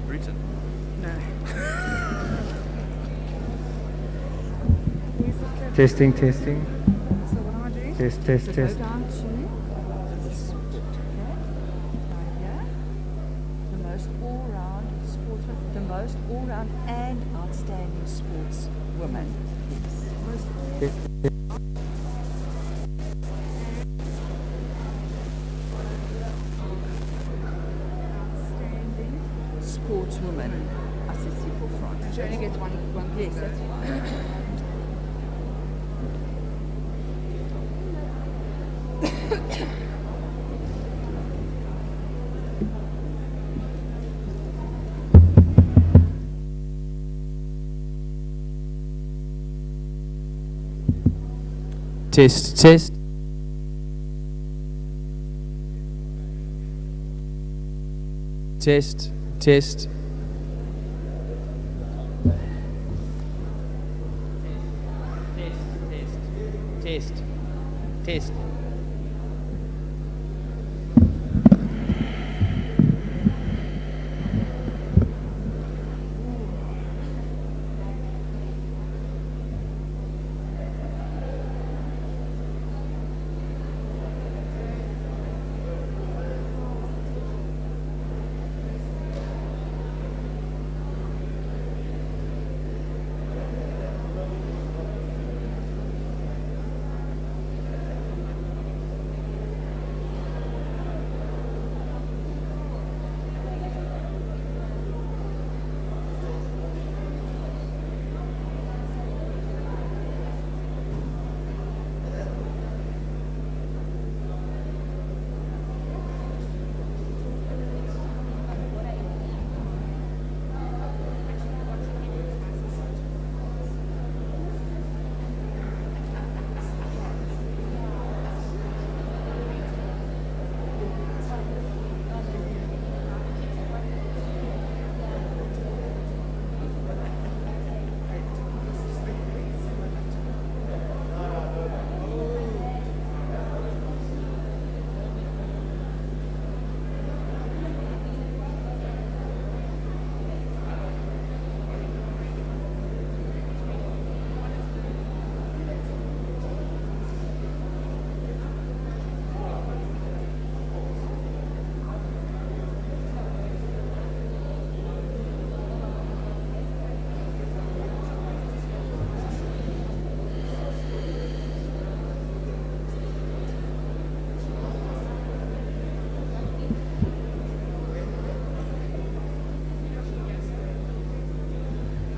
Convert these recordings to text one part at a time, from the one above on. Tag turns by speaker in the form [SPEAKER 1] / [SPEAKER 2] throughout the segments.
[SPEAKER 1] Britain.
[SPEAKER 2] No.
[SPEAKER 3] Testing.
[SPEAKER 2] So what am I doing?
[SPEAKER 3] Test.
[SPEAKER 2] So go down to sport. Okay. Right here. The most all-round sportsman, the most all-round and outstanding sportswoman. Yes. Most outstanding sportswoman. Assissi for France.
[SPEAKER 4] She only gets one.
[SPEAKER 2] Yes, that's right.
[SPEAKER 1] Test. Test. Test.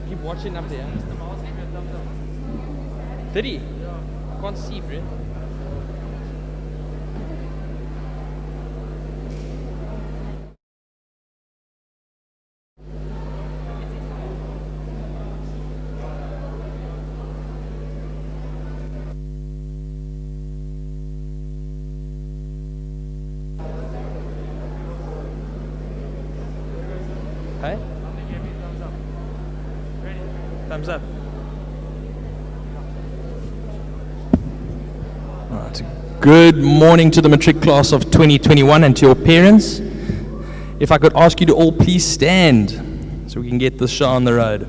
[SPEAKER 1] Keep watching up there. Did he? I can't see, bro. Hey? Thumbs up. All right. Good morning to the matric class of 2021 and to your parents. If I could ask you to all please stand so we can get this show on the road.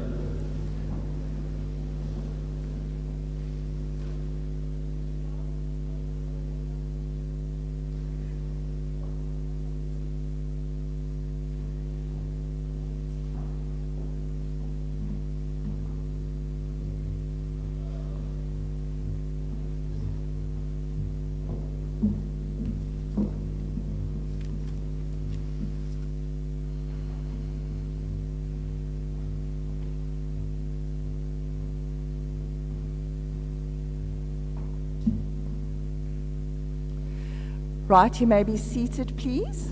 [SPEAKER 2] Right, you may be seated, please.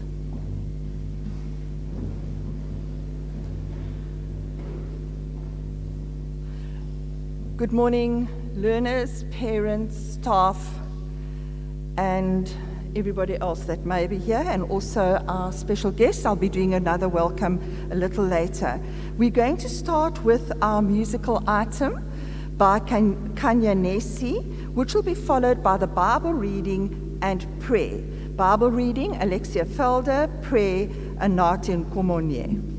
[SPEAKER 2] Good morning, learners, parents, staff, and everybody else that may be here, and also our special guests. I'll be doing another welcome a little later. We're going to start with our musical item by Kanya Nesi, which will be followed by the Bible reading and prayer. Bible reading, Alexia Felder; prayer, Anatin Komonye.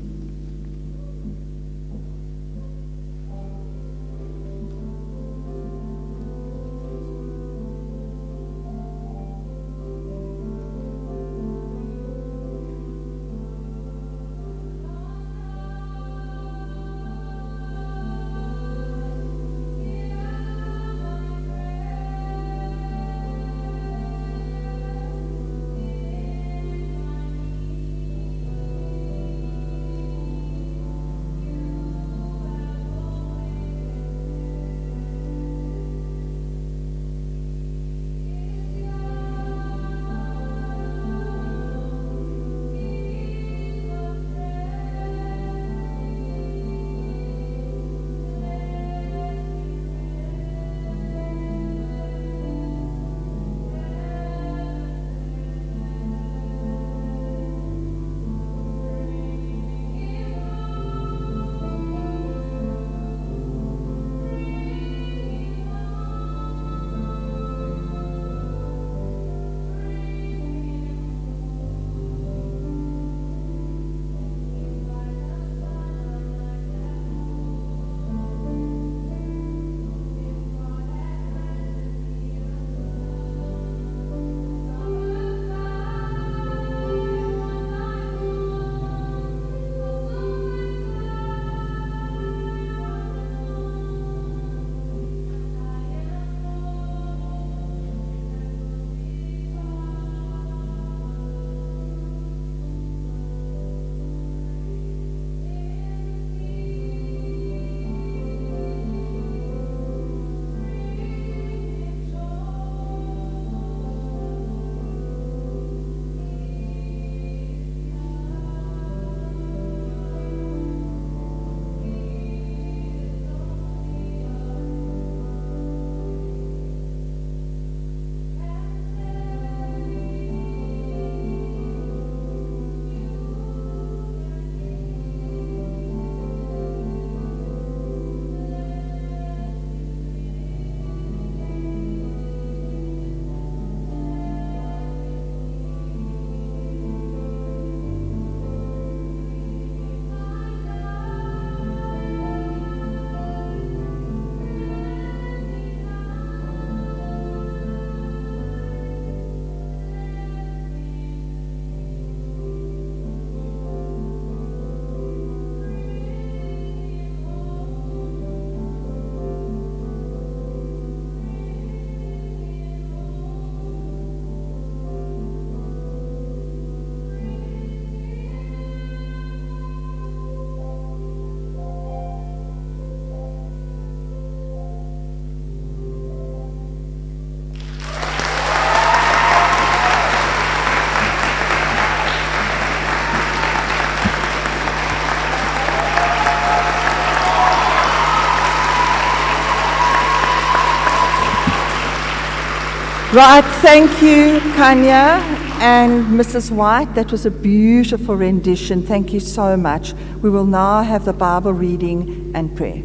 [SPEAKER 2] Right, thank you, Kanya and Mrs. White. That was a beautiful rendition. Thank you so much. We will now have the Bible reading and prayer.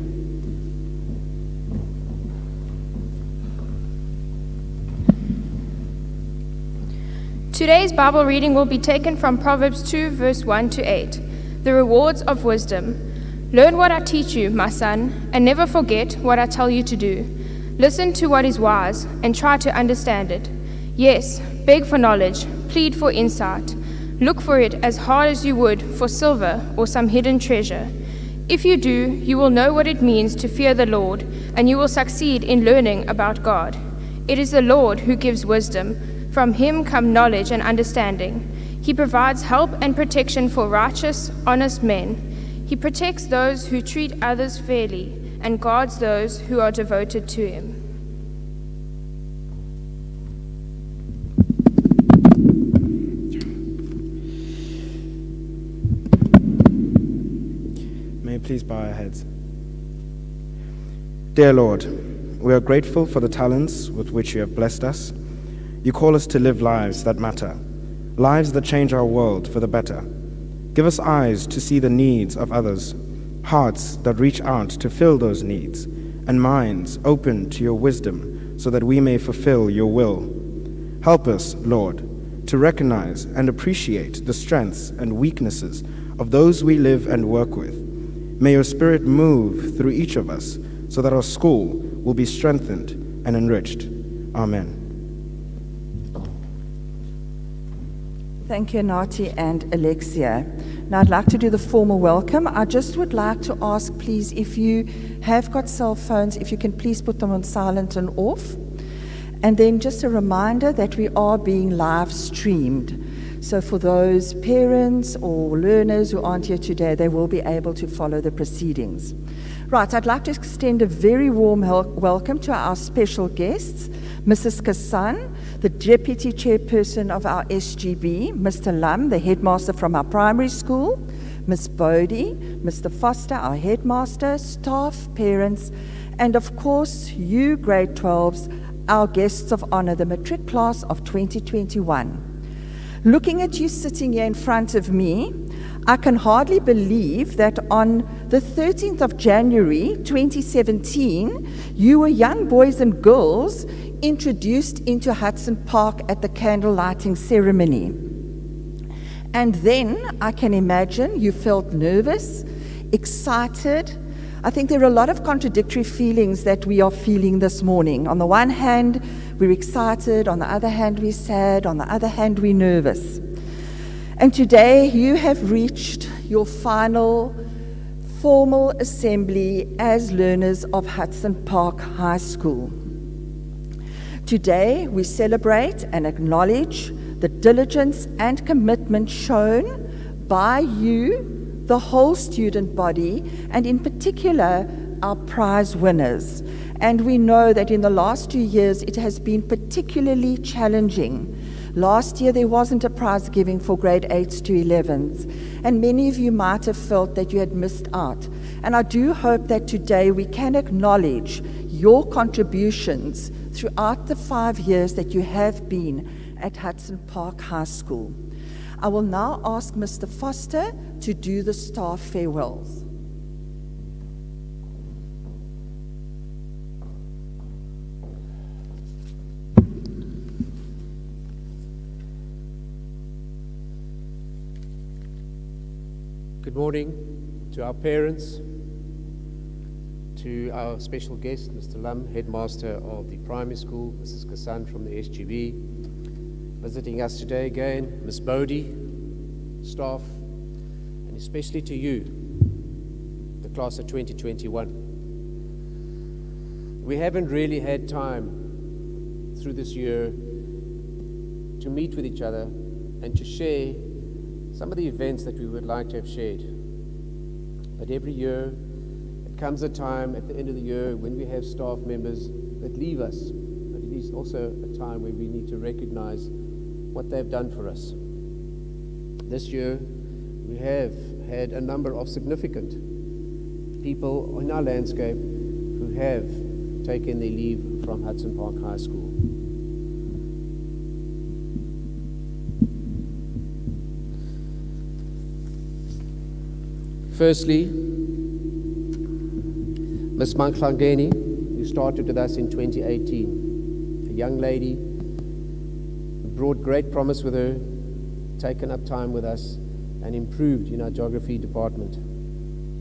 [SPEAKER 3] Today's Bible reading will be taken from Proverbs 2, verse 1 to 8. The rewards of wisdom. Learn what I teach you, my son, and never forget what I tell you to do. Listen to what is wise and try to understand it. Yes, beg for knowledge, plead for insight. Look for it as hard as you would for silver or some hidden treasure. If you do, you will know what it means to fear the Lord, and you will succeed in learning about God. It is the Lord who gives wisdom. From him come knowledge and understanding. He provides help and protection for righteous, honest men. He protects those who treat others fairly and guards those who are devoted to him.
[SPEAKER 4] May you please bow our heads. Dear Lord, we are grateful for the talents with which you have blessed us. You call us to live lives that matter, lives that change our world for the better. Give us eyes to see the needs of others, hearts that reach out to fill those needs, and minds open to your wisdom so that we may fulfill your will. Help us, Lord, to recognize and appreciate the strengths and weaknesses of those we live and work with. May your Spirit move through each of us so that our school will be strengthened and enriched. Amen.
[SPEAKER 2] Thank you, Nati and Alexia. Now I'd like to do the formal welcome. I just would like to ask, please, if you have got cell phones, if you can please put them on silent and off. And then just a reminder that we are being live streamed. So for those parents or learners who aren't here today, they will be able to follow the proceedings. Right, I'd like to extend a very warm welcome to our special guests, Mrs. Kassan, the Deputy Chairperson of our SGB, Mr. Lum, the Headmaster from our primary school, Ms. Bodie, Mr. Foster, our Headmaster, staff, parents, and of course, you grade 12s, our guests of honor, the matric class of 2021. Looking at you sitting here in front of me, I can hardly believe that on the 13th of January 2017, you were young boys and girls introduced into Hudson Park at the candle lighting ceremony. And then I can imagine you felt nervous, excited. I think there are a lot of contradictory feelings that we are feeling this morning. On the one hand, we're excited. On the other hand, we're sad. On the other hand, we're nervous. And today, you have reached your final formal assembly as learners of Hudson Park High School. Today, we celebrate and acknowledge the diligence and commitment shown by you, the whole student body, and in particular, our prize winners. And we know that in the last 2 years, it has been particularly challenging. Last year, there wasn't a prize giving for grade 8s to 11s, and many of you might have felt that you had missed out. And I do hope that today we can acknowledge your contributions throughout the 5 years that you have been at Hudson Park High School. I will now ask Mr. Foster to do the staff farewells.
[SPEAKER 5] Good morning to our parents, to our special guest, Mr. Lum, Headmaster of the primary school, Mrs. Kassan from the SGB, visiting us today again, Ms. Bodie, staff, and especially to you, the class of 2021. We haven't really had time through this year to meet with each other and to share some of the events that we would like to have shared. But every year, it comes a time at the end of the year when we have staff members that leave us, but it is also a time where we need to recognize what they've done for us. This year, we have had a number of significant people in our landscape who have taken their leave from Hudson Park High School. Firstly, Ms. Manklangeni, who started with us in 2018, a young lady who brought great promise with her, taken up time with us, and improved in our geography department.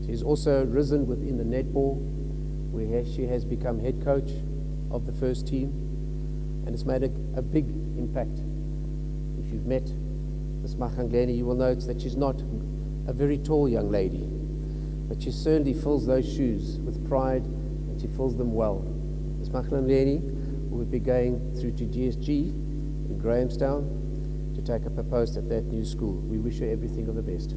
[SPEAKER 5] She's also risen within the netball, where she has become head coach of the first team, and it's made a big impact. If you've met Ms. Manklangeni, you will note that she's not a very tall young lady, but she certainly fills those shoes with pride, and she fills them well. Ms. Manklangeni will be going through to GSG in Grahamstown to take up a post at that new school. We wish her everything of the best.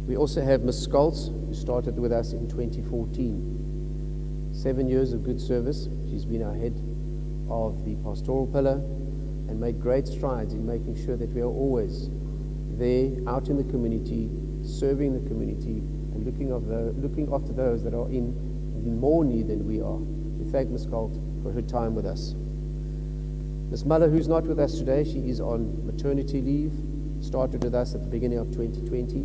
[SPEAKER 5] We also have Ms. Skoltz, who started with us in 2014. 7 years of good service. She's been our head of the Pastoral pillar and made great strides in making sure that we are always there, out in the community, serving the community, and looking after those that are in more need than we are. We thank Ms. Colt for her time with us. Ms. Muller, who's not with us today, she is on maternity leave, started with us at the beginning of 2020.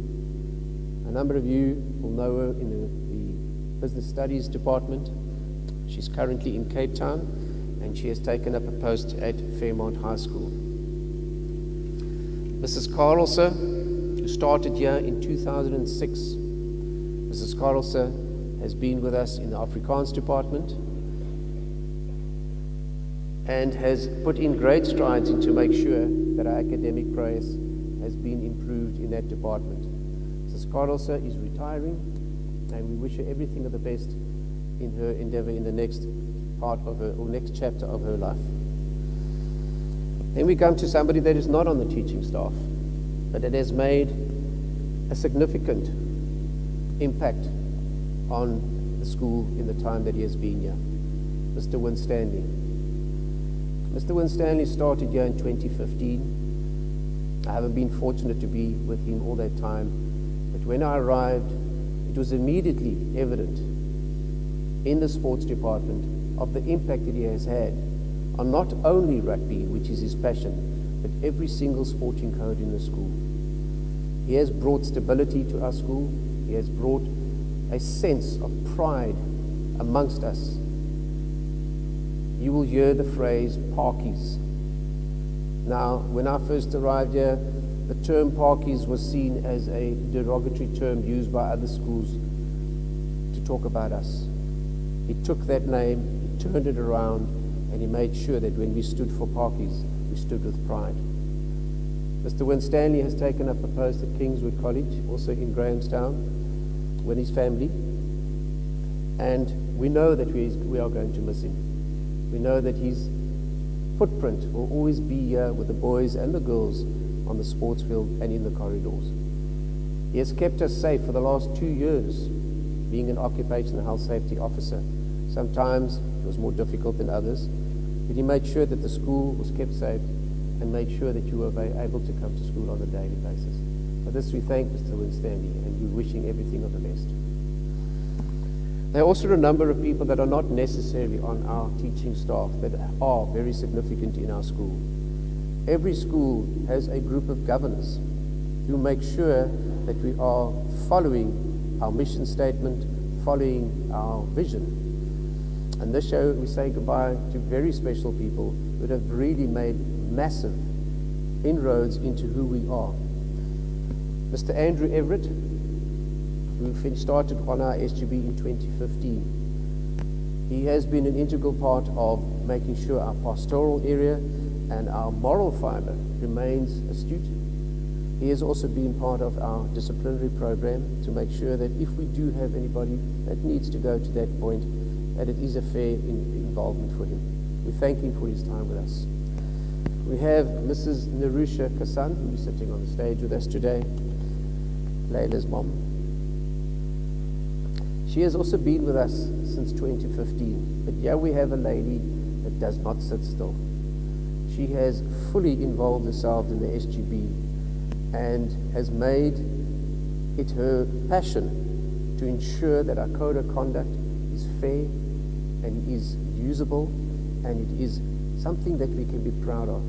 [SPEAKER 5] A number of you will know her in the Business Studies Department. She's currently in Cape Town, and she has taken up a post at Fairmont High School. Mrs. Carlse, who started here in 2006. Mrs. Carlse has been with us in the Afrikaans department and has put in great strides into make sure that our academic progress has been improved in that department. Mrs. Carlse is retiring, and we wish her everything of the best in her endeavor in the next part of her, or next chapter of her life. Then we come to somebody that is not on the teaching staff, but that has made a significant impact on the school in the time that he has been here, Mr. Winstanley. Mr. Winstanley started here in 2015. I haven't been fortunate to be with him all that time, but when I arrived, it was immediately evident in the sports department of the impact that he has had on not only rugby, which is his passion, but every single sporting code in the school. He has brought stability to our school. He has brought a sense of pride amongst us. You will hear the phrase parkies. Now, when I first arrived here, the term parkies was seen as a derogatory term used by other schools to talk about us. He took that name, he turned it around, and he made sure that when we stood for parkies, we stood with pride. Mr. Winstanley has taken up a post at Kingswood College, also in Grahamstown, with his family, and we know that we are going to miss him. We know that his footprint will always be here with the boys and the girls on the sports field and in the corridors. He has kept us safe for the last 2 years, being an occupational health safety officer. Sometimes it was more difficult than others, but he made sure that the school was kept safe and made sure that you were able to come to school on a daily basis. For this we thank Mr. Winstanley, and we're wishing everything of the best. There are also a number of people that are not necessarily on our teaching staff that are very significant in our school. Every school has a group of governors who make sure that we are following our mission statement, following our vision. And this show we say goodbye to very special people who have really made massive inroads into who we are. Mr. Andrew Everett, who started on our SGB in 2015. He has been an integral part of making sure our pastoral area and our moral fiber remains astute. He has also been part of our disciplinary program to make sure that if we do have anybody that needs to go to that point, that it is a fair involvement for him. We thank him for his time with us. We have Mrs. Nerusha Kasan, who is sitting on the stage with us today, Layla's mom. She has also been with us since 2015, but here we have a lady that does not sit still. She has fully involved herself in the SGB and has made it her passion to ensure that our code of conduct is fair and is usable and it is something that we can be proud of.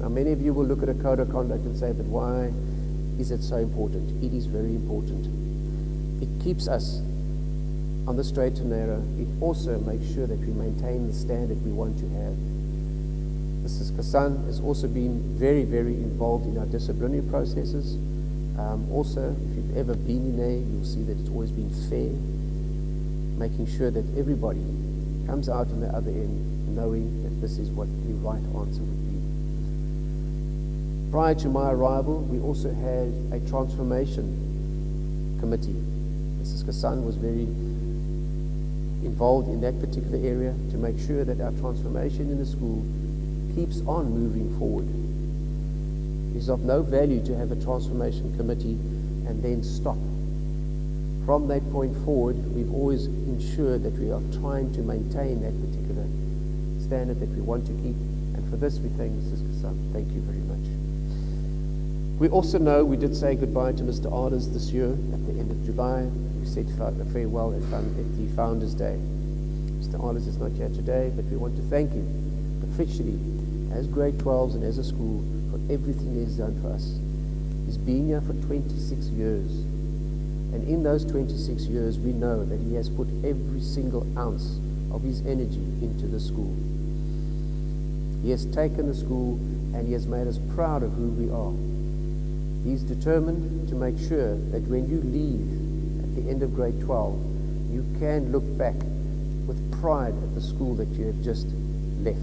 [SPEAKER 5] Now, many of you will look at a code of conduct and say, but why is it so important? It is very important. It keeps us on the straight and narrow. It also makes sure that we maintain the standard we want to have. Mrs. Kasan has also been very, very involved in our disciplinary processes. Also, if you've ever been in there, you'll see that it's always been fair, making sure that everybody comes out on the other end knowing that this is what the right answer would be. Prior to my arrival, we also had a transformation committee. Mrs. Kasan was very involved in that particular area to make sure that our transformation in the school keeps on moving forward. It is of no value to have a transformation committee and then stop. From that point forward, we've always ensured that we are trying to maintain that particular standard that we want to keep. And for this, we thank Mrs. Kasan. Thank you very much. We also know we did say goodbye to Mr. Arders this year at the end of July. We said farewell at the Founders' Day. Mr. Arders is not here today, but we want to thank him officially as grade 12s and as a school, for everything He has done for us. He's been here for 26 years. And in those 26 years, we know that He has put every single ounce of His energy into the school. He has taken the school and He has made us proud of who we are. He's determined to make sure that when you leave at the end of grade 12, you can look back with pride at the school that you have just left.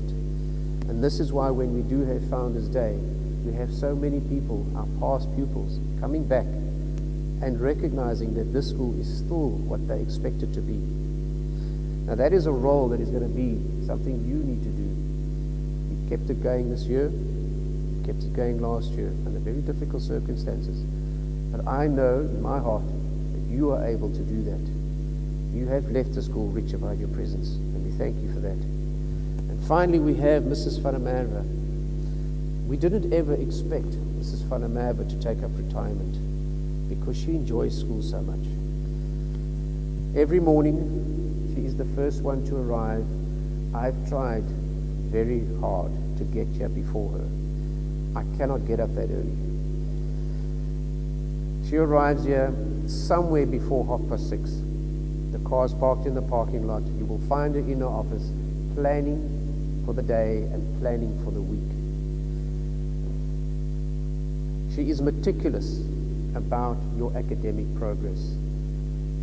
[SPEAKER 5] And this is why when we do have Founders Day, we have so many people, our past pupils, coming back and recognizing that this school is still what they expect it to be. Now that is a role that is going to be something you need to do. We kept it going this year, kept it going last year under very difficult circumstances. But I know in my heart that you are able to do that. You have left the school richer by your presence, and we thank you for that. And finally, we have Mrs. van der Merwe. We didn't ever expect Mrs. van der Merwe to take up retirement because she enjoys school so much. Every morning, she is the first one to arrive. I've tried very hard to get here before her. I cannot get up that early. She arrives here somewhere before 6:30. The car's parked in the parking lot. You will find her in her office planning for the day and planning for the week. She is meticulous about your academic progress.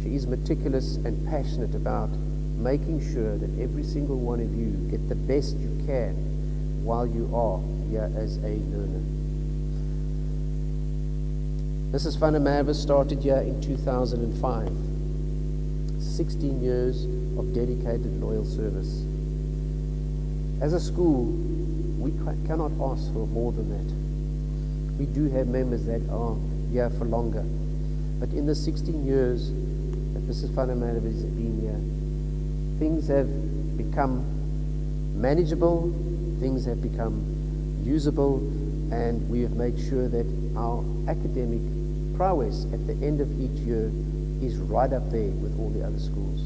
[SPEAKER 5] She is meticulous and passionate about making sure that every single one of you get the best you can while you are here as a learner. Mrs. van der Merwe started here in 2005. 16 years of dedicated, loyal service. As a school, we cannot ask for more than that. We do have members that are here for longer. But in the 16 years that Mrs. van der Merwe has been here, things have become manageable, things have become usable, and we have made sure that our academic prowess at the end of each year is right up there with all the other schools.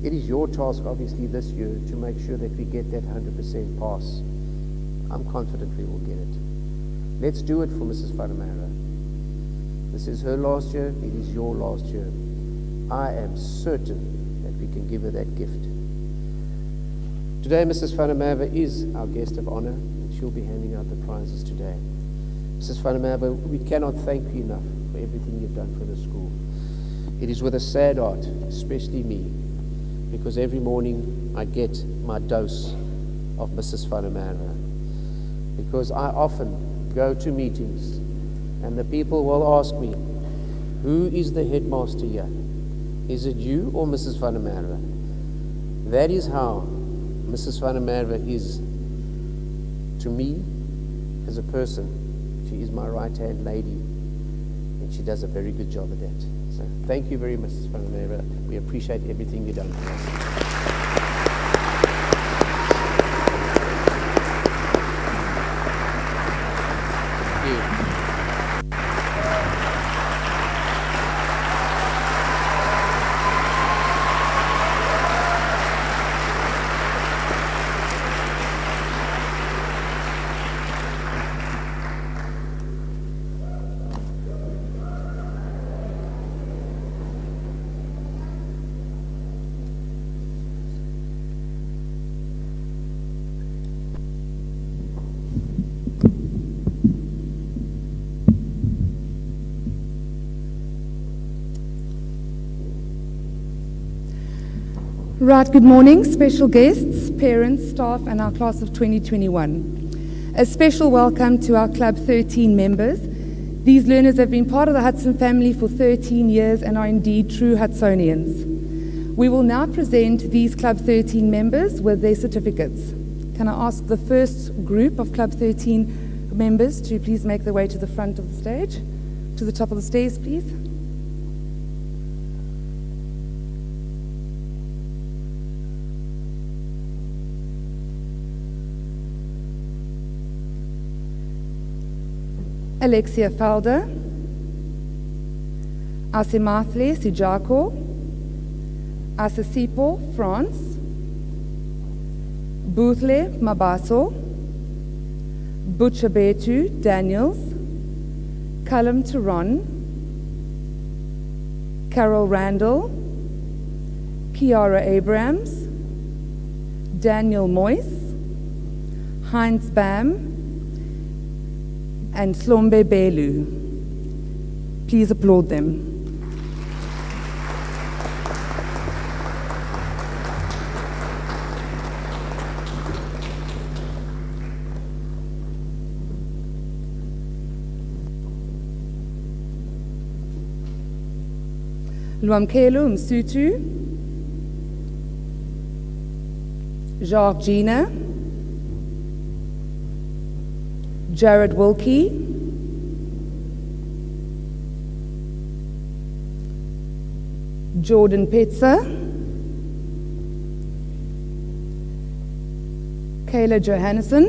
[SPEAKER 5] It is your task, obviously, this year to make sure that we get that 100% pass. I'm confident we will get it. Let's do it for Mrs. van der Merwe. This is her last year. It is your last year. I am certain that we can give her that gift. Today, Mrs. van der Merwe is our guest of honor, and she'll be handing out the prizes today. Mrs. van der Merwe, we cannot thank you enough for everything you've done for the school. It is with a sad heart, especially me, because every morning I get my dose of Mrs. van der Merwe. Because I often go to meetings and the people will ask me, who is the headmaster here? Is it you or Mrs. van der Merwe? That is how Mrs. van der Merwe is to me as a person. She is my right-hand lady, and she does a very good job at that. So thank you very much, Mrs. van der Merwe. We appreciate everything you've done for us. Thank you.
[SPEAKER 6] Right, good morning, special guests, parents, staff, and our class of 2021. A special welcome to our Club 13 members. These learners have been part of the Hudson family for 13 years and are indeed true Hudsonians. We will now present these Club 13 members with their certificates. Can I ask the first group of Club 13 members to please make their way to the front of the stage, to the top of the stairs, please. Alexia Felder, Asimathile Sijako, Asasipo, France, Buthle Mabaso, Butchabetu Daniels, Callum Turon, Carol Randall, Kiara Abrams, Daniel Moyce, Heinz Bam, and Slombe Belu. Please applaud them. Luamkelo Msutu, Georgina, Jared Wilkie, Jordan Petzer, Kayla Johannesson,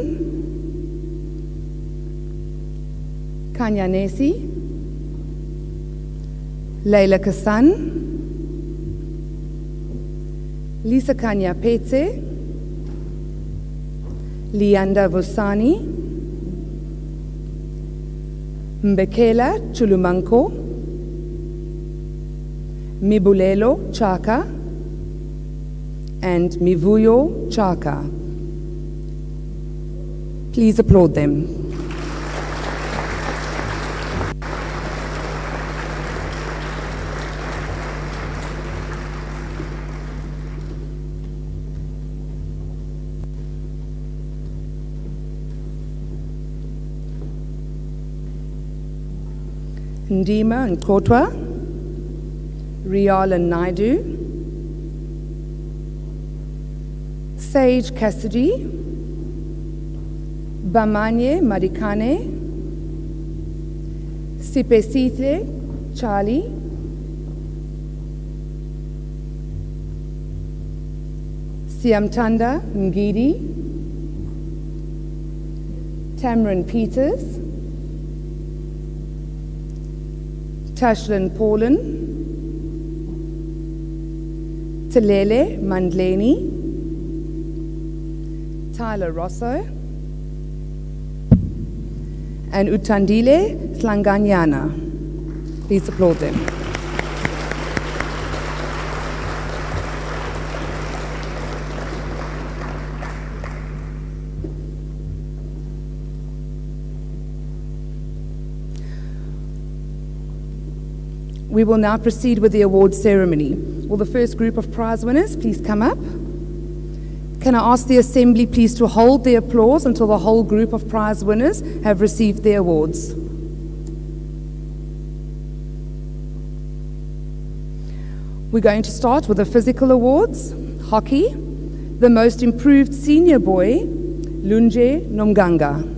[SPEAKER 6] Kanya Nesi, Leila Kassan, Lisa Kanya Petse, Lianda Vosani, Mbekela Chulumanko, Mibulelo Chaka, and Mivuyo Chaka. Please applaud them. Ndima and Kotwa, Rial and Naidu, Sage Cassidy, Bamanye Marikane, Sipesite Charlie, Siamtanda Ngidi, Tamron Peters, Tashlin Paulin, Talele Mandleni, Tyler Rosso, and Utandile Slanganyana. Please applaud them. We will now proceed with the awards ceremony. Will the first group of prize winners please come up? Can I ask the Assembly please to hold their applause until the whole group of prize winners have received their awards? We're going to start with the physical awards. Hockey, the most improved senior boy, Lunje Nomganga.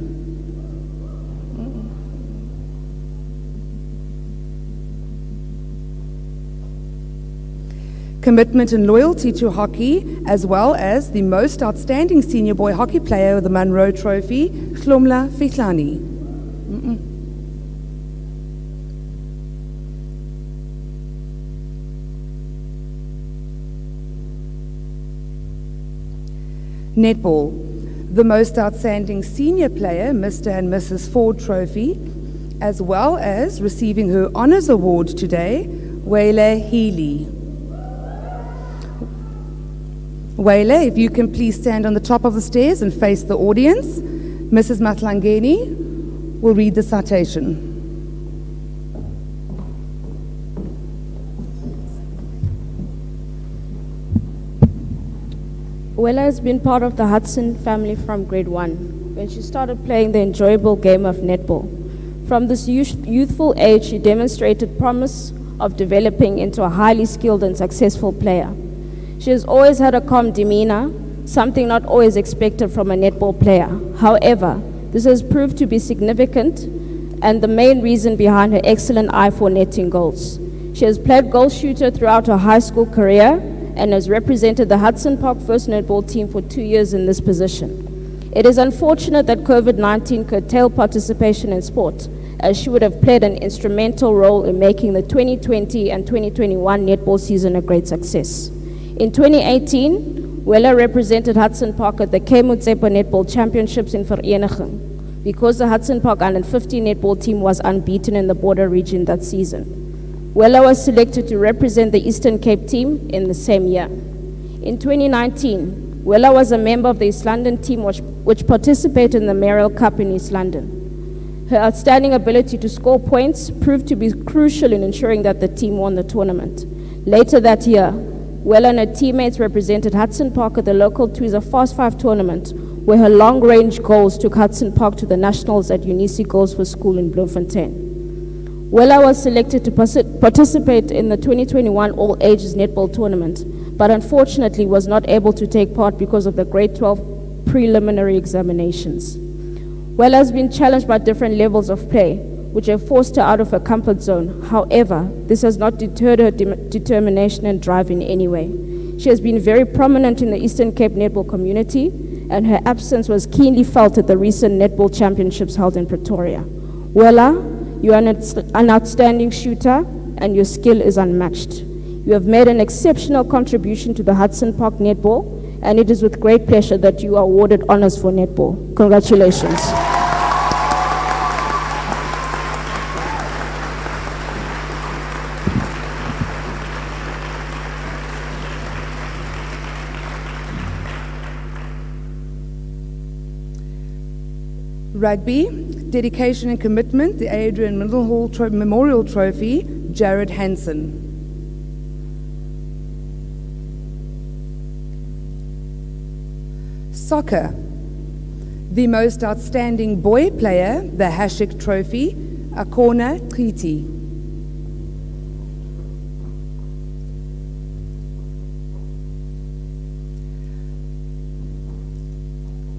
[SPEAKER 6] Commitment and loyalty to hockey, as well as the most outstanding senior boy hockey player with the Munro Trophy, Shlomla Fitlani. Netball, the most outstanding senior player, Mr. and Mrs. Ford Trophy, as well as receiving her Honours Award today, Wayla Healy. Wayla, if you can please stand on the top of the stairs and face the audience. Mrs. Matlangeni will read the citation.
[SPEAKER 7] Wella has been part of the Hudson family from grade 1, when she started playing the enjoyable game of netball. From this youthful age, she demonstrated promise of developing into a highly skilled and successful player. She has always had a calm demeanor, something not always expected from a netball player. However, this has proved to be significant and the main reason behind her excellent eye for netting goals. She has played goal shooter throughout her high school career and has represented the Hudson Park First Netball team for 2 years in this position. It is unfortunate that COVID-19 curtailed participation in sport, as she would have played an instrumental role in making the 2020 and 2021 netball season a great success. In 2018, Wella represented Hudson Park at the Kemutsepa Netball Championships in Vereniging because the Hudson Park Under 15 netball team was unbeaten in the border region that season. Wella was selected to represent the Eastern Cape team in the same year. In 2019, Wella was a member of the East London team which participated in the Merrill Cup in East London. Her outstanding ability to score points proved to be crucial in ensuring that the team won the tournament. Later that year, Wella and her teammates represented Hudson Park at the local Twiza Fast 5 tournament, where her long-range goals took Hudson Park to the nationals at Unisi Goals for School in Bloemfontein. Wella was selected to participate in the 2021 All-Ages Netball Tournament, but unfortunately was not able to take part because of the grade 12 preliminary examinations. Wella has been challenged by different levels of play, which have forced her out of her comfort zone. However, this has not deterred her determination and drive in any way. She has been very prominent in the Eastern Cape netball community, and her absence was keenly felt at the recent netball championships held in Pretoria. Wella, you are an outstanding shooter, and your skill is unmatched. You have made an exceptional contribution to the Hudson Park netball, and it is with great pleasure that you are awarded honors for netball. Congratulations.
[SPEAKER 6] Rugby, dedication and commitment, the Adrian Middlehall Memorial Trophy, Jared Hansen. Soccer, the most outstanding boy player, the Hashik Trophy, Akona Kriti.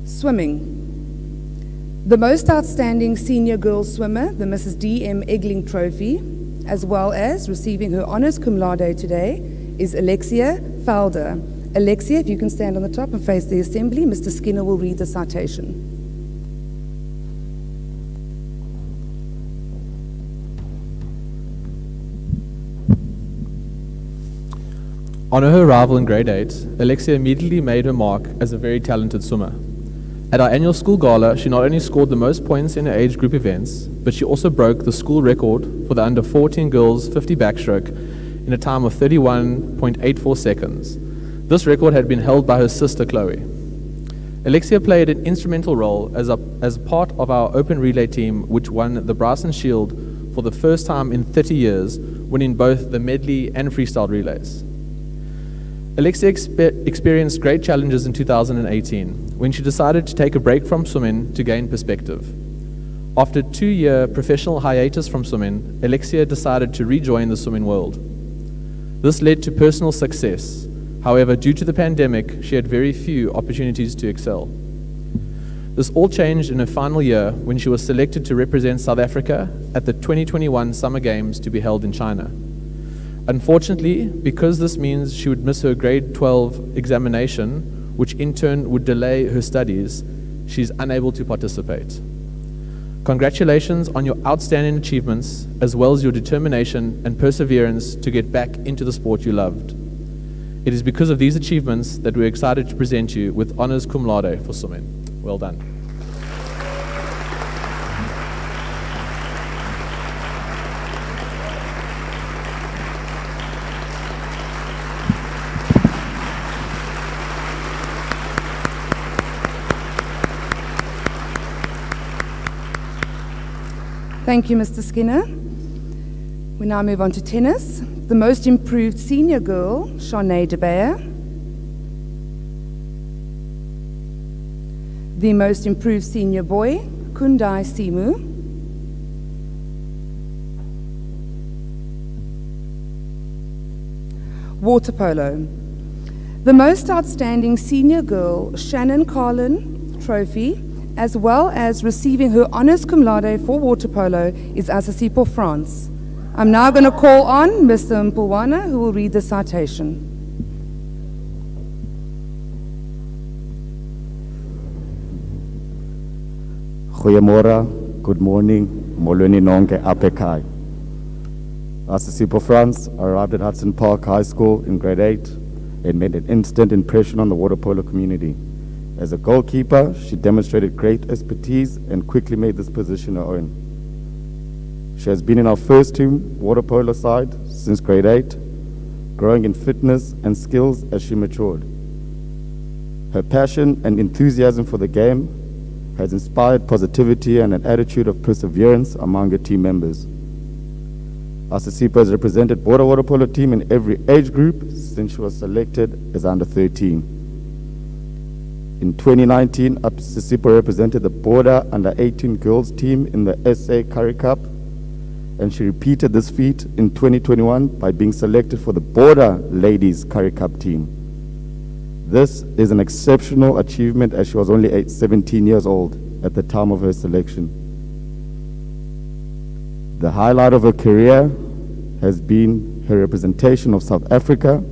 [SPEAKER 6] Swimming, the most outstanding senior girls swimmer, the Mrs. D.M. Egling Trophy, as well as receiving her honours cum laude today, is Alexia Felder. Alexia, if you can stand on the top and face the assembly, Mr. Skinner will read the citation.
[SPEAKER 8] On her arrival in grade 8, Alexia immediately made her mark as a very talented swimmer. At our annual school gala, she not only scored the most points in her age group events, but she also broke the school record for the under 14 girls 50 backstroke in a time of 31.84 seconds. This record had been held by her sister Chloe. Alexia played an instrumental role as part of our open relay team, which won the Bryson Shield for the first time in 30 years, winning both the medley and freestyle relays. Alexia experienced great challenges in 2018 when she decided to take a break from swimming to gain perspective. After a 2-year professional hiatus from swimming, Alexia decided to rejoin the swimming world. This led to personal success. However, due to the pandemic, she had very few opportunities to excel. This all changed in her final year when she was selected to represent South Africa at the 2021 Summer Games to be held in China. Unfortunately, because this means she would miss her grade 12 examination, which in turn would delay her studies, she's unable to participate. Congratulations on your outstanding achievements, as well as your determination and perseverance to get back into the sport you loved. It is because of these achievements that we're excited to present you with honors cum laude for swimming. Well done.
[SPEAKER 6] Thank you, Mr. Skinner. We now move on to tennis. The most improved senior girl, Shanae de Beer. The most improved senior boy, Kundai Simu. Water polo. The most outstanding senior girl, Shannon Carlin Trophy, as well as receiving her honours cum laude for water polo, is Asasipo France. I'm now going to call on Mr. Mpulwana, who will read the citation.
[SPEAKER 9] Goeiemorgen, good morning, molweni nonke apha ekhaya. Asasipo France arrived at Hudson Park High School in grade 8 and made an instant impression on the water polo community. As a goalkeeper, she demonstrated great expertise and quickly made this position her own. She has been in our first team water polo side since grade 8, growing in fitness and skills as she matured. Her passion and enthusiasm for the game has inspired positivity and an attitude of perseverance among her team members. Asisipo has represented Border Water Polo team in every age group since she was selected as under 13. In 2019, Asisipo represented the Border under 18 girls team in the SA Curry Cup, and she repeated this feat in 2021 by being selected for the Border Ladies Curry Cup team. This is an exceptional achievement as she was only 17 years old at the time of her selection. The highlight of her career has been her representation of South Africa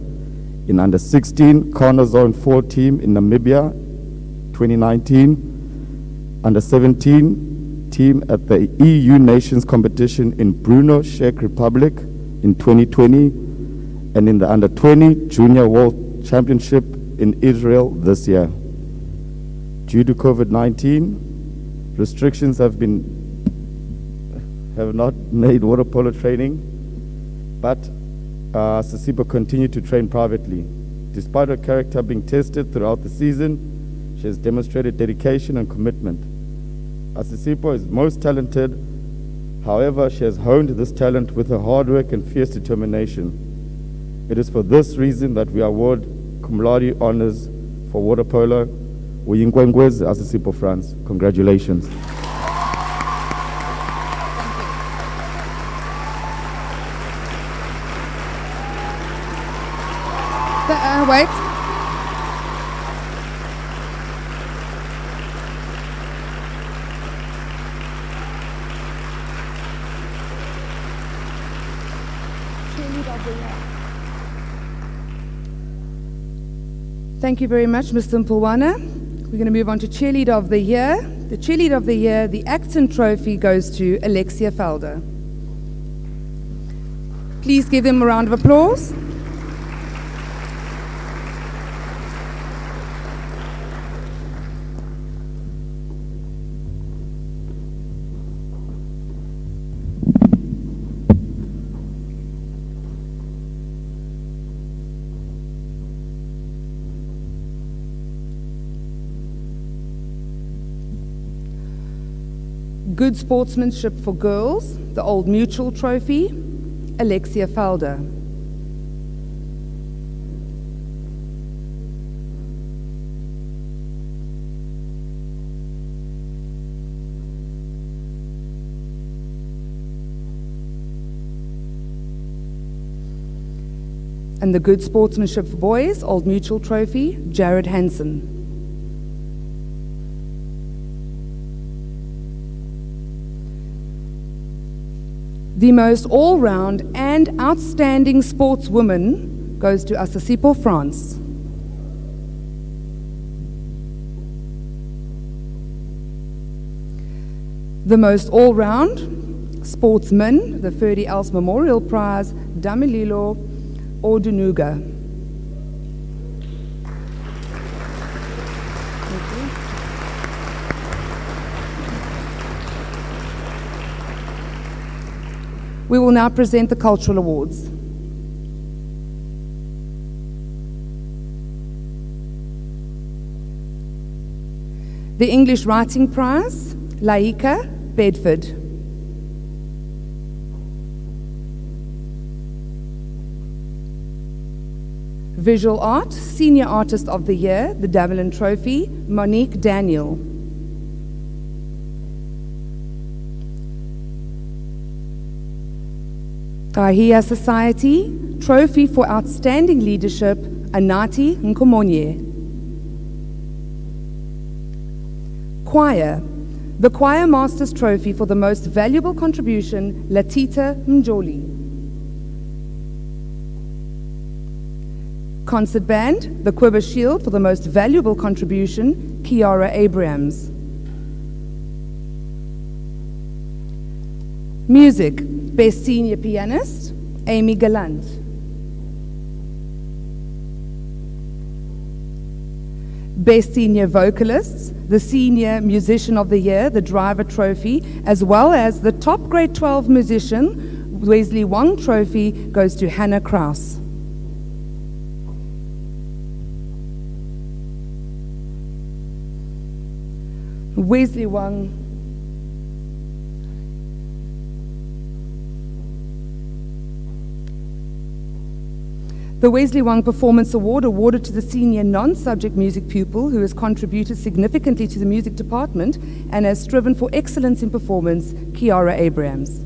[SPEAKER 9] in under 16 Corner Zone 4 team in Namibia 2019, under 17 team at the EU Nations competition in Brno, Czech Republic in 2020, and in the under 20 Junior World Championship in Israel this year. Due to COVID-19, restrictions have not made water polo training, but Asisipo continued to train privately. Despite her character being tested throughout the season, she has demonstrated dedication and commitment. Asisipo is most talented, however, she has honed this talent with her hard work and fierce determination. It is for this reason that we award cum laude honors for water polo. Uyinkwenkwezi Asisipo France. Congratulations.
[SPEAKER 6] Wait. Thank you very much, Mr. Mpulwana. We're going to move on to Cheerleader of the Year. The Cheerleader of the Year, the Acton Trophy, goes to Alexia Felder. Please give them a round of applause. Good Sportsmanship for Girls, the Old Mutual Trophy, Alexia Felder. And the Good Sportsmanship for Boys, Old Mutual Trophy, Jared Hansen. The most all-round and outstanding sportswoman goes to Asisipo France. The most all-round sportsman, the Ferdy Els Memorial Prize, Damililo Odunuga. We will now present the cultural awards. The English Writing Prize, Laika Bedford. Visual Art, Senior Artist of the Year, the Davelin Trophy, Monique Daniel. Kahia Society, Trophy for Outstanding Leadership, Anati Nkomonye. Choir, the Choir Masters Trophy for the Most Valuable Contribution, Latita Mjoli. Concert Band, the Quiver Shield for the Most Valuable Contribution, Kiara Abrams. Music, Best Senior Pianist, Amy Gallant. Best Senior Vocalists, the Senior Musician of the Year, the Driver Trophy, as well as the top grade 12 musician, Wesley Wong Trophy, goes to Hannah Kraus. Wesley Wong. The Wesley Wong Performance Award, awarded to the senior non-subject music pupil who has contributed significantly to the music department and has striven for excellence in performance, Kiara Abrahams.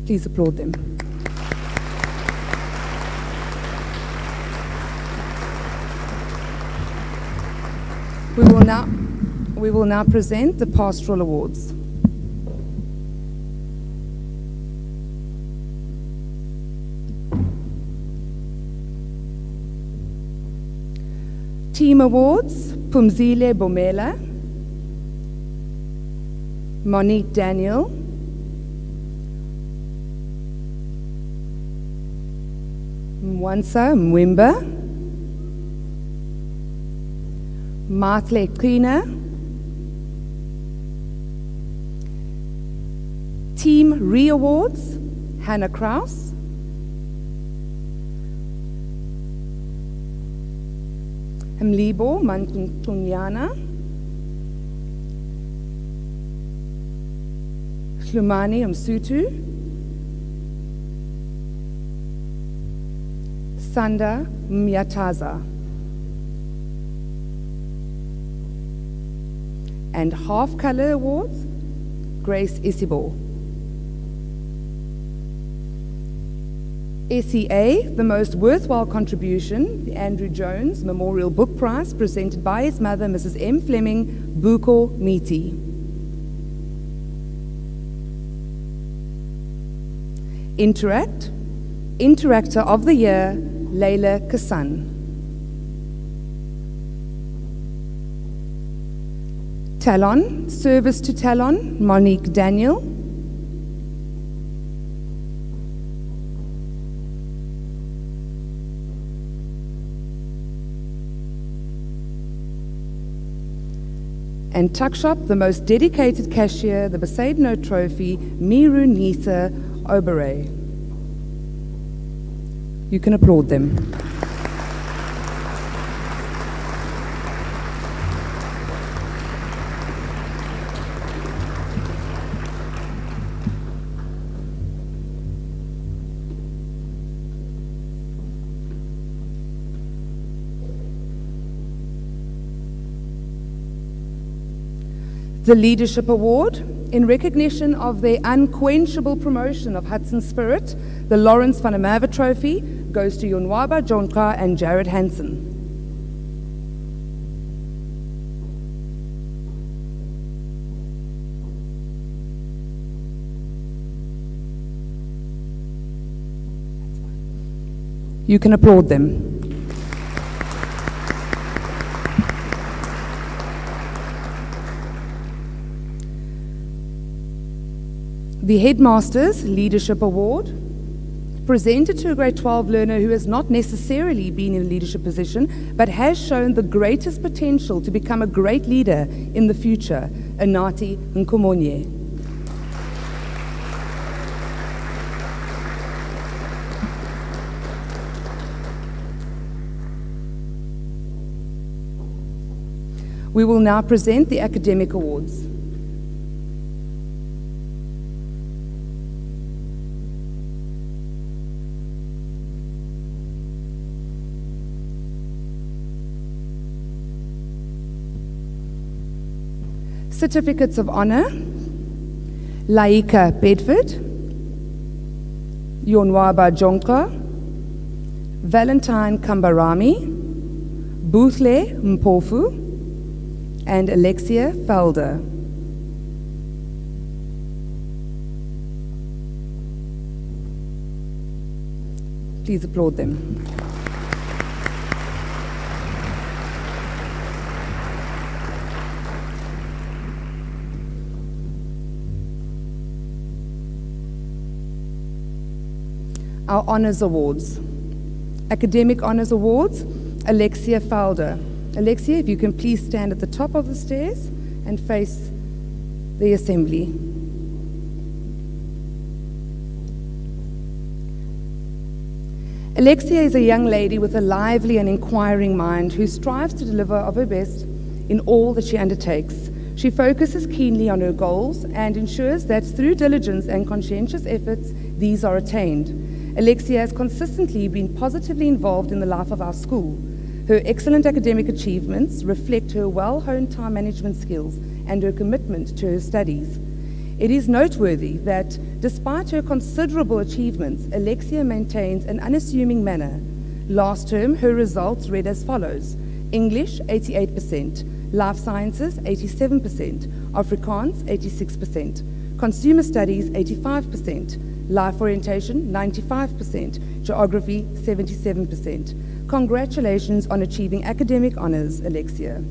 [SPEAKER 6] Please applaud them. We will now present the Pastoral Awards. Team Awards, Pumzile Bomela, Monique Daniel, Mwansa Mwimba, Martle Kina, Team Re-Awards, Hannah Kraus, Mlibo Mantunyana, Slumani Msutu, Sanda Myataza. And Half Color Awards, Grace Isibo. SEA, the most worthwhile contribution, the Andrew Jones Memorial Book Prize, presented by his mother, Mrs. M. Fleming Buko Miti. Interact, Interactor of the Year, Leila Kassan. Talon, Service to Talon, Monique Daniel. And Tuckshop, the most dedicated cashier, the Besaidno Trophy, Miru Nisa Obere. You can applaud them. The Leadership Award, in recognition of their unquenchable promotion of Hudson spirit, the Lawrence van der Merwe Trophy goes to Yonwaba Jonka and Jared Hansen. You can applaud them. The Headmasters Leadership Award, presented to a grade 12 learner who has not necessarily been in a leadership position, but has shown the greatest potential to become a great leader in the future, Anati Nkomonye. We will now present the Academic Awards. Certificates of Honor, Laika Bedford, Yonwaba Jonka, Valentine Kambarami, Buthle Mpofu, and Alexia Felder. Please applaud them. Our Honours Awards. Academic Honours Awards, Alexia Felder. Alexia, if you can please stand at the top of the stairs and face the assembly. Alexia is a young lady with a lively and inquiring mind who strives to deliver of her best in all that she undertakes. She focuses keenly on her goals and ensures that through diligence and conscientious efforts, these are attained. Alexia has consistently been positively involved in the life of our school. Her excellent academic achievements reflect her well-honed time management skills and her commitment to her studies. It is noteworthy that despite her considerable achievements, Alexia maintains an unassuming manner. Last term, her results read as follows: English, 88%, Life Sciences, 87%, Afrikaans, 86%, Consumer Studies, 85%, Life Orientation, 95%, Geography, 77%. Congratulations on achieving academic honours, Alexia.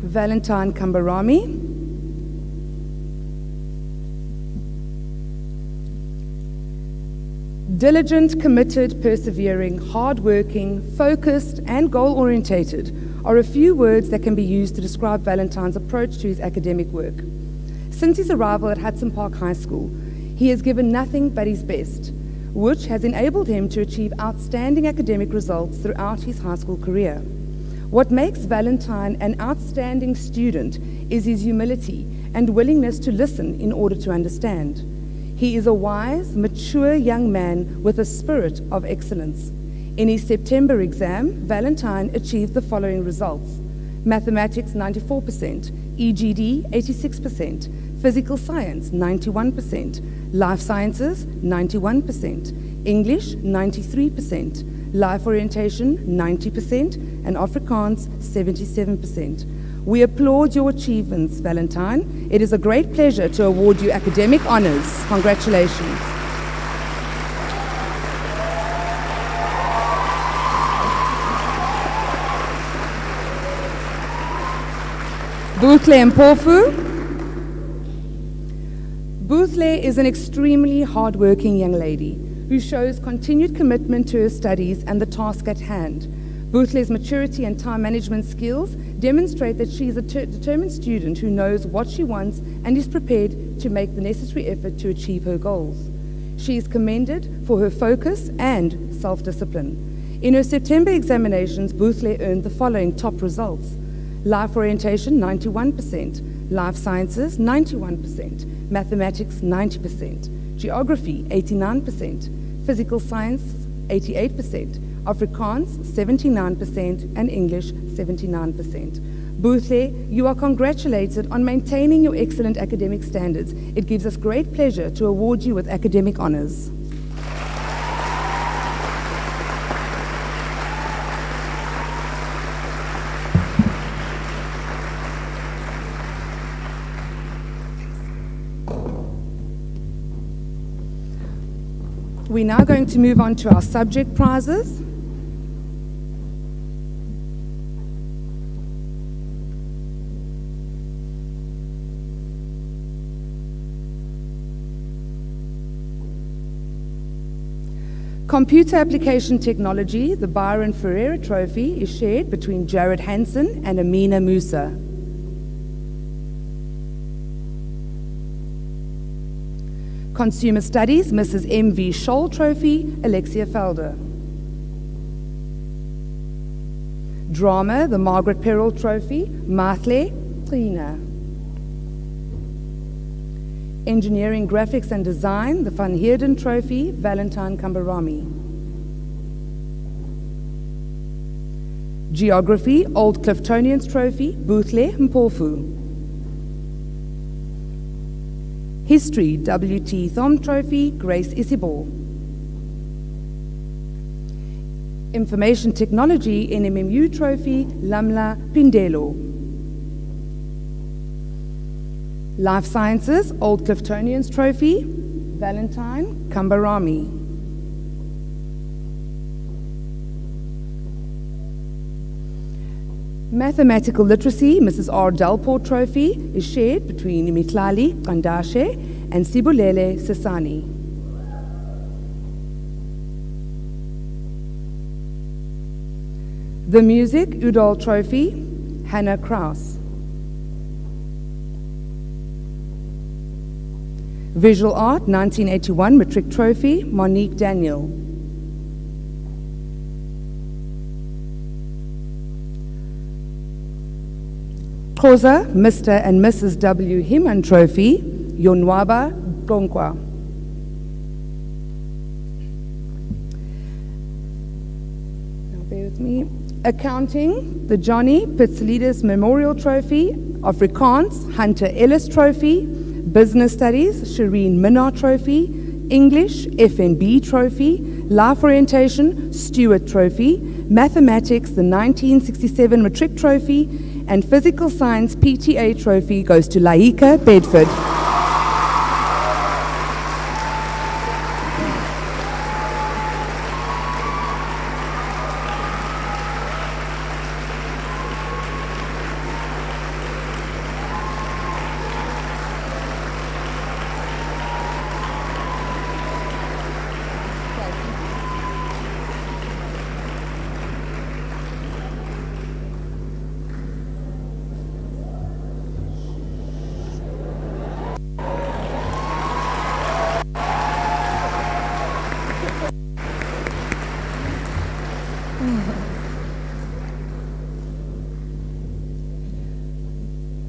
[SPEAKER 6] Valentine Kambarami. Diligent, committed, persevering, hardworking, focused, and goal-orientated are a few words that can be used to describe Valentine's approach to his academic work. Since his arrival at Hudson Park High School, he has given nothing but his best, which has enabled him to achieve outstanding academic results throughout his high school career. What makes Valentine an outstanding student is his humility and willingness to listen in order to understand. He is a wise, mature young man with a spirit of excellence. In his September exam, Valentine achieved the following results: Mathematics 94%, EGD 86%, Physical Science 91%, Life Sciences 91%, English 93%, Life Orientation 90%, and Afrikaans 77%. We applaud your achievements, Valentine. It is a great pleasure to award you academic honours. Congratulations. Bootle Mpofu. Bootle is an extremely hard-working young lady who shows continued commitment to her studies and the task at hand. Bootle's maturity and time management skills demonstrate that she is a determined student who knows what she wants and is prepared to make the necessary effort to achieve her goals. She is commended for her focus and self-discipline. In her September examinations, Bootle earned the following top results: Life Orientation 91%, Life Sciences 91%, Mathematics 90%, Geography 89%, Physical Science 88%, Afrikaans 79%, and English 79%. Bootle, you are congratulated on maintaining your excellent academic standards. It gives us great pleasure to award you with academic honours. We're now going to move on to our subject prizes. Computer Application Technology, the Byron Ferreira Trophy, is shared between Jared Hansen and Amina Musa. Consumer Studies, Mrs. M.V. Scholl Trophy, Alexia Felder. Drama, the Margaret Perrell Trophy, Martle Trina. Engineering, Graphics and Design, the Van Heerden Trophy, Valentine Kambarami. Geography, Old Cliftonians Trophy, Bootle Mpofu. History, W.T. Thom Trophy, Grace Isibor. Information Technology, NMMU Trophy, Lamla Pindelo. Life Sciences, Old Cliftonians Trophy, Valentine Kambarami. Mathematical literacy, Mrs. R. Dalport Trophy, is shared between Mitlali Kandashe and Sibulele Sasani. The Music Udall Trophy, Hannah Kraus. Visual Art 1981 Matric Trophy, Monique Daniel. Xhosa Mr. and Mrs. W. Himan Trophy, Yonwaba Gonkwa. Now bear with me. Accounting, the Johnny Pitzilidis Memorial Trophy, Afrikaans, Hunter Ellis Trophy, Business Studies, Shireen Minnar Trophy, English, FNB Trophy, Life Orientation, Stewart Trophy, Mathematics, the 1967 Matric Trophy, and Physical Science PTA Trophy goes to Laika Bedford.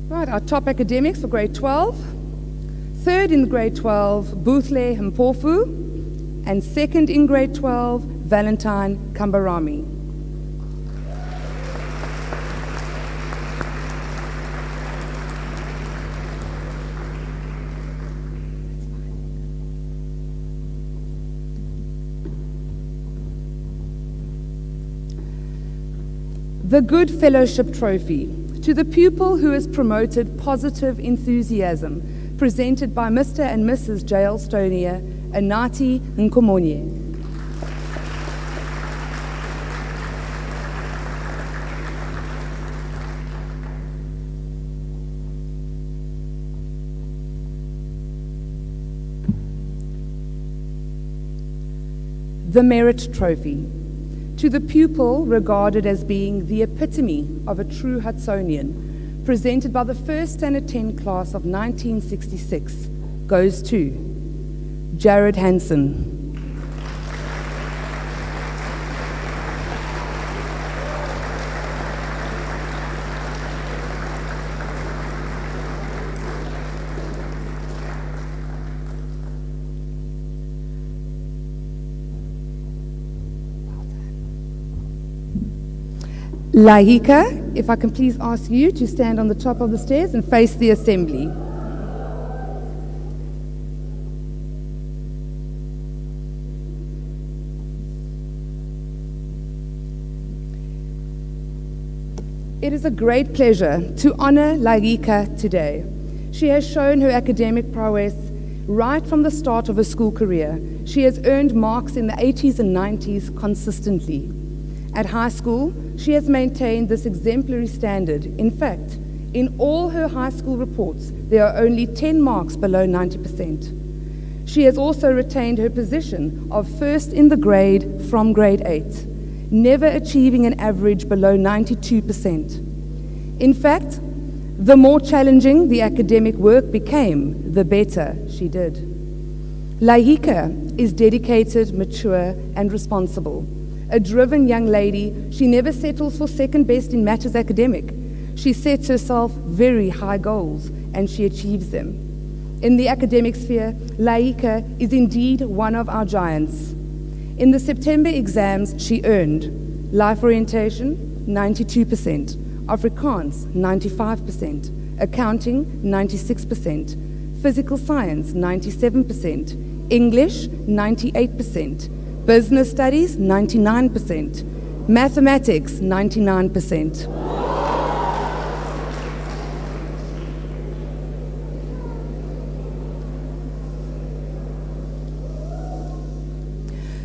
[SPEAKER 6] Right, our top academics for grade 12. Third in grade 12, Buthle Mpofu, and second in grade 12, Valentine Kambarami. The Good Fellowship Trophy, to the pupil who has promoted positive enthusiasm, presented by Mr. and Mrs. J.L. Stonia, Anati Nkomonye. The Merit Trophy, to the pupil regarded as being the epitome of a true Hudsonian, presented by the first Standard 10 class of 1966, goes to Jared Hansen. Lahika, if I can please ask you to stand on the top of the stairs and face the assembly. It is a great pleasure to honor Lahika today. She has shown her academic prowess right from the start of her school career. She has earned marks in the 80s and 90s consistently. At high school, she has maintained this exemplary standard. In fact, in all her high school reports, there are only 10 marks below 90%. She has also retained her position of first in the grade from grade 8, never achieving an average below 92%. In fact, the more challenging the academic work became, the better she did. Lahika is dedicated, mature, and responsible. A driven young lady, she never settles for second best in matters academic. She sets herself very high goals, and she achieves them. In the academic sphere, Lahika is indeed one of our giants. In the September exams, she earned Life Orientation, 92%, Afrikaans, 95%, Accounting, 96%, Physical Science, 97%, English, 98%, Business Studies, 99%. Mathematics, 99%.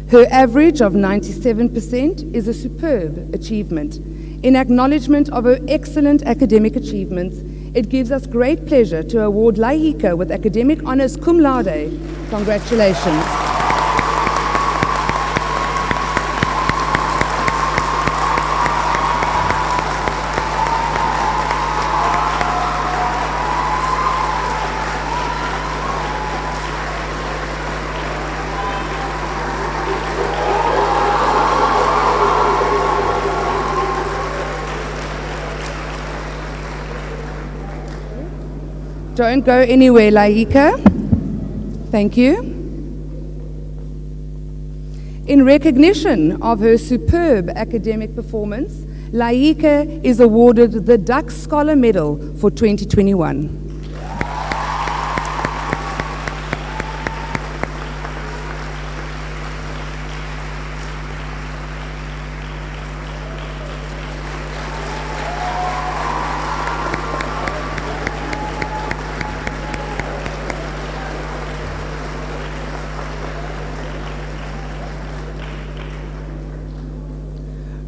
[SPEAKER 6] Her average of 97% is a superb achievement. In acknowledgement of her excellent academic achievements, it gives us great pleasure to award Laika with academic honors cum laude. Congratulations. Don't go anywhere, Laika. Thank you. In recognition of her superb academic performance, Laika is awarded the Duck Scholar Medal for 2021.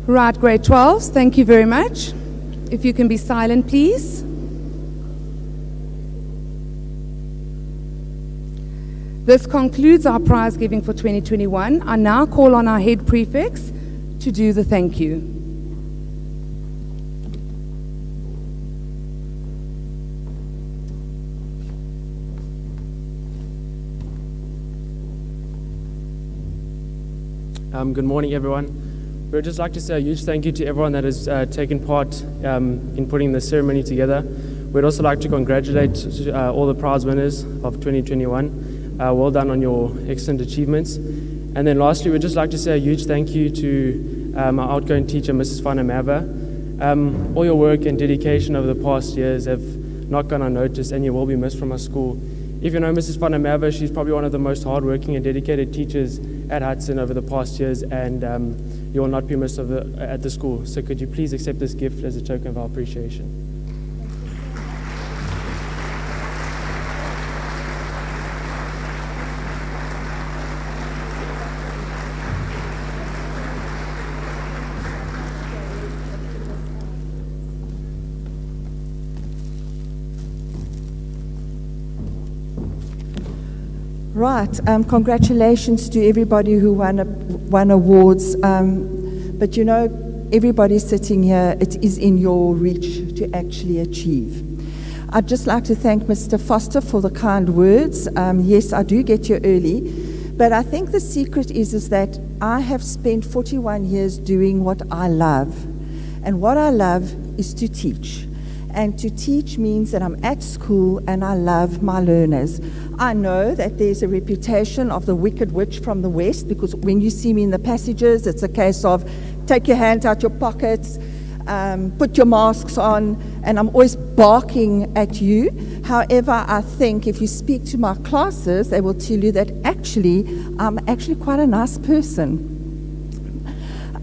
[SPEAKER 6] Right, grade 12s, thank you very much. If you can be silent, please. This concludes our prize giving for 2021. I now call on our head prefects to do the thank you.
[SPEAKER 10] Good morning, everyone. We'd just like to say a huge thank you to everyone that has taken part in putting the ceremony together. We'd also like to congratulate all the prize winners of 2021. Well done on your excellent achievements. And then lastly, we'd just like to say a huge thank you to our outgoing teacher, Mrs. Vanamava. All your work and dedication over the past years have not gone unnoticed, and you will be missed from our school. If you know Mrs. Vanamava, she's probably one of the most hardworking and dedicated teachers at Hudson over the past years, and you will not be missed at the school. So could you please accept this gift as a token of our appreciation?
[SPEAKER 11] Right, congratulations to everybody who won awards. But you know, everybody sitting here, it is in your reach to actually achieve. I'd just like to thank Mr. Foster for the kind words. Yes, I do get here early, but I think the secret is that I have spent 41 years doing what I love. And what I love is to teach. And to teach means that I'm at school and I love my learners. I know that there's a reputation of the wicked witch from the west, because when you see me in the passages, it's a case of take your hands out your pockets, put your masks on, and I'm always barking at you. However, I think if you speak to my classes, they will tell you that I'm actually quite a nice person.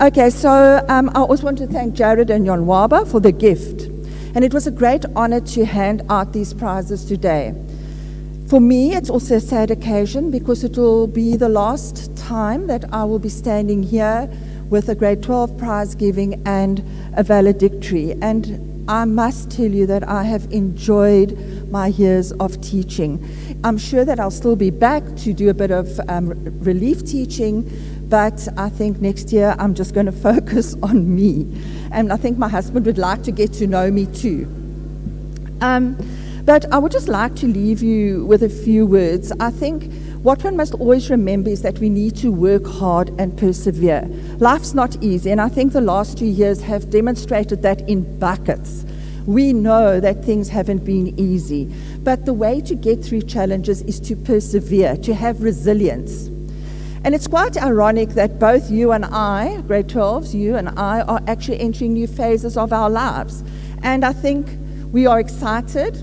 [SPEAKER 11] Okay, so I always want to thank Jared and Yonwaba for the gift. And it was a great honor to hand out these prizes today. For me, it's also a sad occasion because it will be the last time that I will be standing here with a grade 12 prize giving and a valedictory. And I must tell you that I have enjoyed my years of teaching. I'm sure that I'll still be back to do a bit of relief teaching, but I think next year I'm just going to focus on me. And I think my husband would like to get to know me too. But I would just like to leave you with a few words. I think what one must always remember is that we need to work hard and persevere. Life's not easy, and I think the last 2 years have demonstrated that in buckets. We know that things haven't been easy, but the way to get through challenges is to persevere, to have resilience. And it's quite ironic that both you and I, grade 12s, you and I, are actually entering new phases of our lives. And I think we are excited,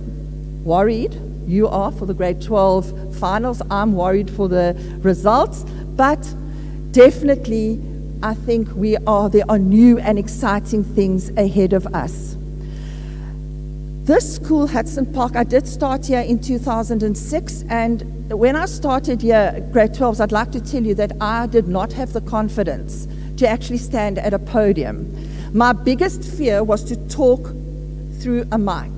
[SPEAKER 11] worried. You are for the grade 12 finals. I'm worried for the results. But definitely, I think there are new and exciting things ahead of us. This school, Hudson Park, I did start here in 2006, and when I started here, grade 12s, I'd like to tell you that I did not have the confidence to actually stand at a podium. My biggest fear was to talk through a mic.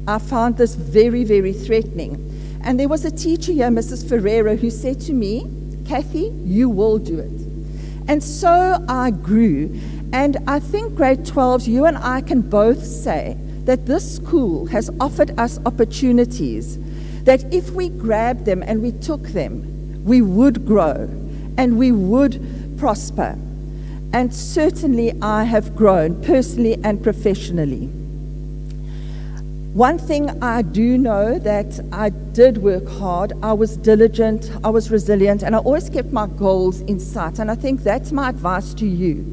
[SPEAKER 11] I found this very, very threatening. And there was a teacher here, Mrs. Ferreira, who said to me, Kathy, you will do it. And so I grew. And I think grade 12s, you and I can both say that this school has offered us opportunities that if we grabbed them and we took them, we would grow and we would prosper. And certainly I have grown personally and professionally. One thing I do know that I did work hard, I was diligent, I was resilient, and I always kept my goals in sight. And I think that's my advice to you,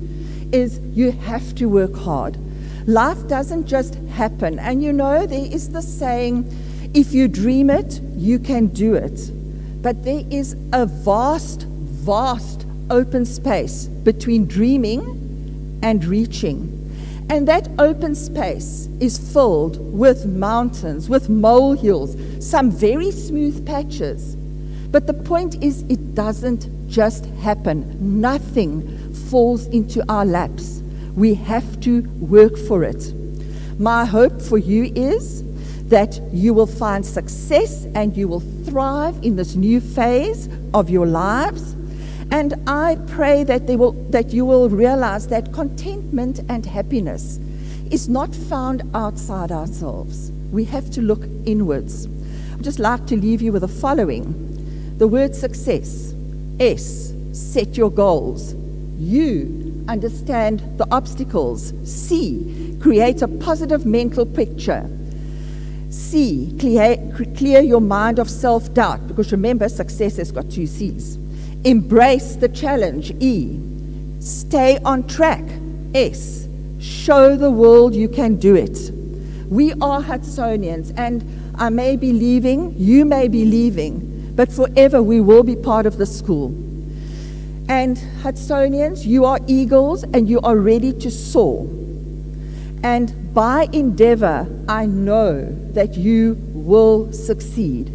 [SPEAKER 11] is you have to work hard. Life doesn't just happen. And you know, there is the saying, if you dream it, you can do it. But there is a vast, vast open space between dreaming and reaching. And that open space is filled with mountains, with molehills, some very smooth patches. But the point is, it doesn't just happen. Nothing falls into our laps. We have to work for it. My hope for you is that you will find success and you will thrive in this new phase of your lives. And I pray that you will realize that contentment and happiness is not found outside ourselves. We have to look inwards. I'd just like to leave you with the following. The word success. S, set your goals. U, understand the obstacles. C, create a positive mental picture. C, clear your mind of self-doubt, because remember, success has got 2 C's. Embrace the challenge. E, stay on track. S, show the world you can do it. We are Hudsonians, and I may be leaving, you may be leaving, but forever we will be part of the school. And Hudsonians, you are eagles and you are ready to soar. And by endeavor, I know that you will succeed.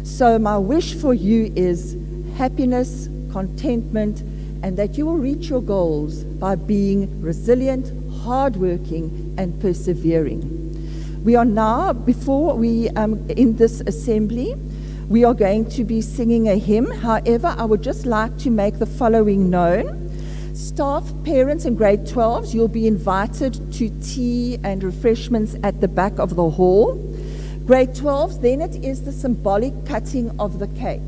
[SPEAKER 11] So my wish for you is happiness, contentment, and that you will reach your goals by being resilient, hardworking, and persevering. We are now, before we end this assembly, we are going to be singing a hymn. However, I would just like to make the following known. Staff, parents, and grade 12s, you'll be invited to tea and refreshments at the back of the hall. Grade 12s, then it is the symbolic cutting of the cake.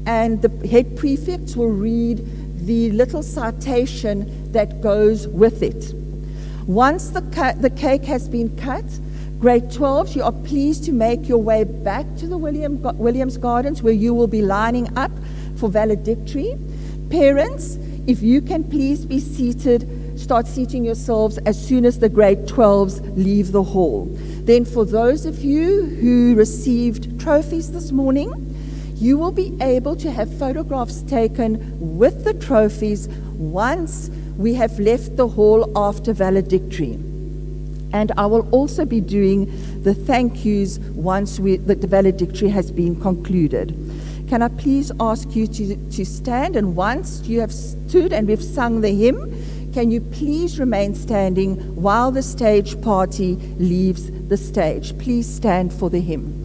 [SPEAKER 11] And the head prefects will read the little citation that goes with it. Once the cake has been cut, grade 12s, you are pleased to make your way back to the Williams Gardens, where you will be lining up for valedictory. Parents, if you can please be seated, start seating yourselves as soon as the grade 12s leave the hall. Then for those of you who received trophies this morning, you will be able to have photographs taken with the trophies once we have left the hall after valedictory. And I will also be doing the thank yous once the valedictory has been concluded. Can I please ask you to stand, and once you have stood and we've sung the hymn, can you please remain standing while the stage party leaves the stage? Please stand for the hymn.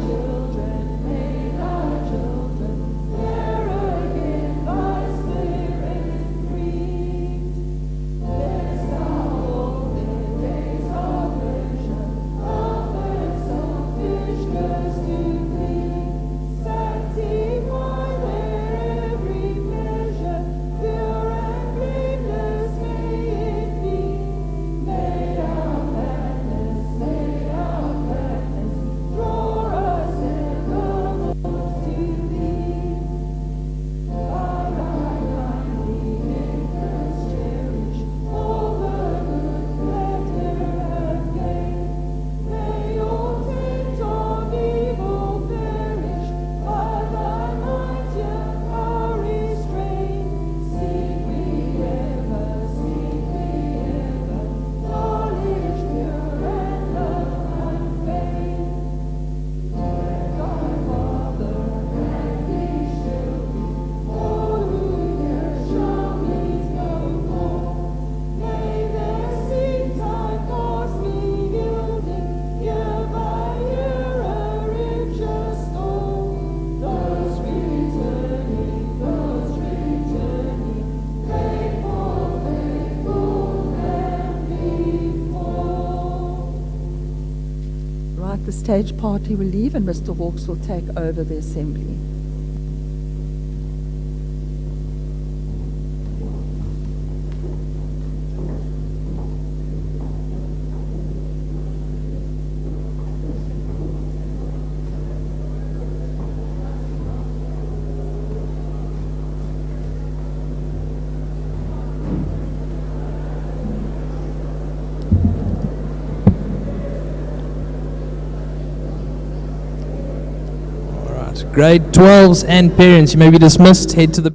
[SPEAKER 12] Children, may our children
[SPEAKER 11] the stage party will leave and Mr. Hawkes will take over the assembly.
[SPEAKER 1] Grade 12s and parents, you may be dismissed. Head to the